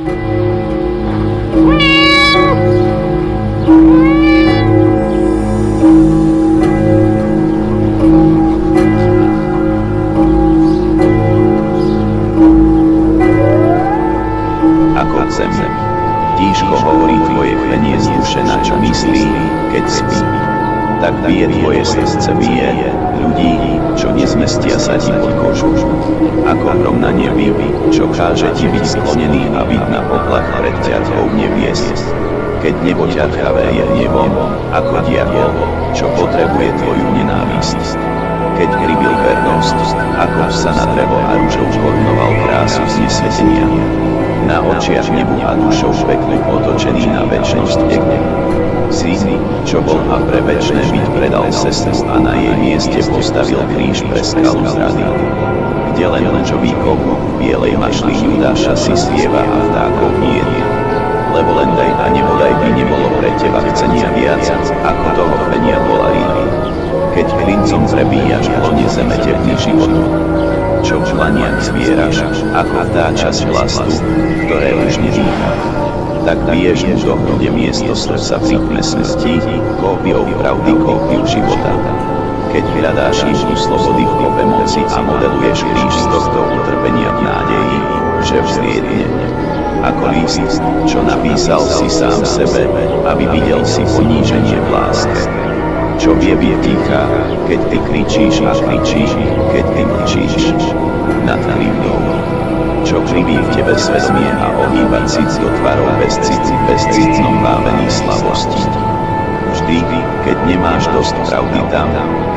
Ako zem. Tížko hovorí tvoje chvenie z duše, na čo myslí, keď spí. Tak bije tvoje srdce, bije ľudí, čo nezmestia sa ti pod kožu. Ako hrom na nebi, čo káže ti byť sklonený a byť na poplach pred ťarchou nebies. Keď nebo ťarchavé je nebom, ako diabol, čo potrebuje tvoju nenávisť. Keď kribil vernosť, ako sa na drevo a ružou korunoval krásu znesvetenia. Na očiach nebu a dušou peklu otočený na večnosť pekne. Syn, čo bol a pre večné byť predal sestru a na jej mieste postavil kríž pre skalu zrady. Kde len rúžový kov bielej mašli Judáša si spieva a vtákov nie. Lebo len daj a nebodaj by nebolo pre teba chcenia viac, ako toho chvenia $. Keď klincom prebíjaš v lone zeme tepný život, čo v žlaniach zvieraš, ako vtáča z vlastu, ktoré už nedýcha. Tak biješ mu do hrude miesto srdca v rytme smrti, kópiou pravdy, kópiu života. Keď hľadáš istu slobody v kope moci a modeluješ kríž z tohto utrpenia v nádeji, že vzliedne. Ako list, čo napísal si sám sebe, aby videl si poníženie v láske. Čo vie byť tichá, keď ty kričíš a kričíš, keď ty mlčíš nad krivdou. Čo kriví v tebe svedomie a ohýba cit do tvarov bezcitnom vávený slavosti. Vždy, keď nemáš dosť pravdy tam,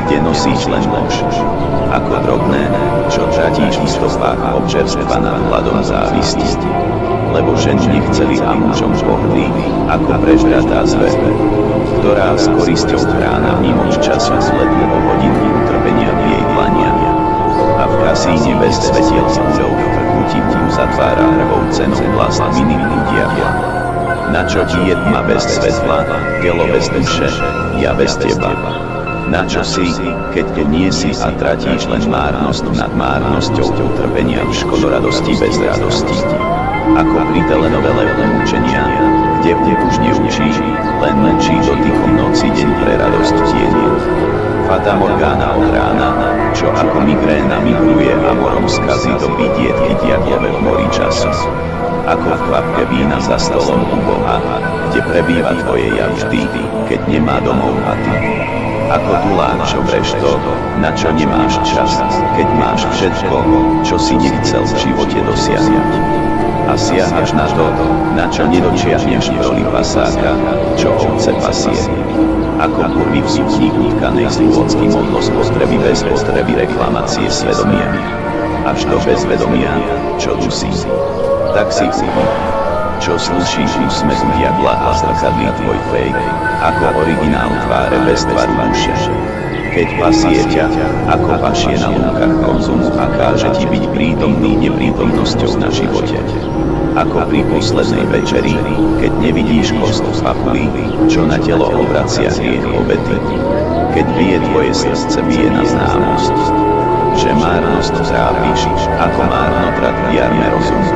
kde nosíš len lož. Ako drobné, čo tratíš v stopách občerstva nad hladom závisti. Lebo ženy nechceli a mužom pohrdli, ako prežratá zver, ktorá s korisťou chrána mimo času zletnú o hodinu utrpenia v jej dlaniach. A v kasíne bez svetiel s kúľou v krku ti zatvára hrvou cenou vlast minimum diabla. Na čo ti je tma bez svetla, telo bez duše, ja bez teba. Na čo si, keď tu nie si a tratíš len márnosť nad márnosťou utrpenia v škodoradosti bez radosti. Ako pri telenovele umúčenia, kde už neučí, len mlčí dotykom noci deň pre radosť tieni. Fata Morgana od rána, čo ako migréna migruje a morom skazí do vidietky diablove v mori času. Ako v kvapke vína za stolom u Boha, kde prebýva tvoje ja vždy, keď nemá domov a ty. Ako tulák, čo breš to, na čo nemáš čas, keď máš všetko, čo si nechcel v živote dosiahnuť. A siahaš na to, na čo nedočiahneš v roli pasáka, čo ovce pasie. Ako kurvy v sukníku tkanej z ľudský modlo spotreby bez potreby reklamácie svedomia. Až do bezvedomia, čo dusí. Tak si čo slušíš úsmev diabla a zrkadlí tvoj fake, ako originál tváre bez tvaru duše. Keď pasie ťa, ako pašie na lúkach konzumu a káže ti byť prítomný neprítomnosťou na živote. Ako pri poslednej večeri, keď nevidíš kost v papuli, čo na telo obracia hriech obety. Keď bije tvoje srdce, bije na známosť, že márnosť trápiš, ako márnotrat v jarme rozumu.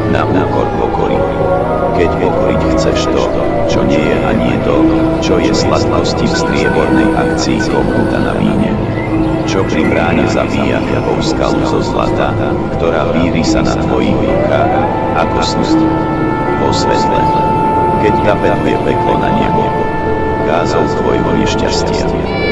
Na úkor pokory. Keď pokoriť chceš to, čo nie je ani to, čo je sladkosti v striebornej akcii kohnúta na víne. Čo pri bráne zabíja chlebov skalu zo zlata, ktorá víri sa na tvojich rukách, ako snúť vo svetle. Keď tapetuje peklo na nebo, kázou tvojho nešťastia.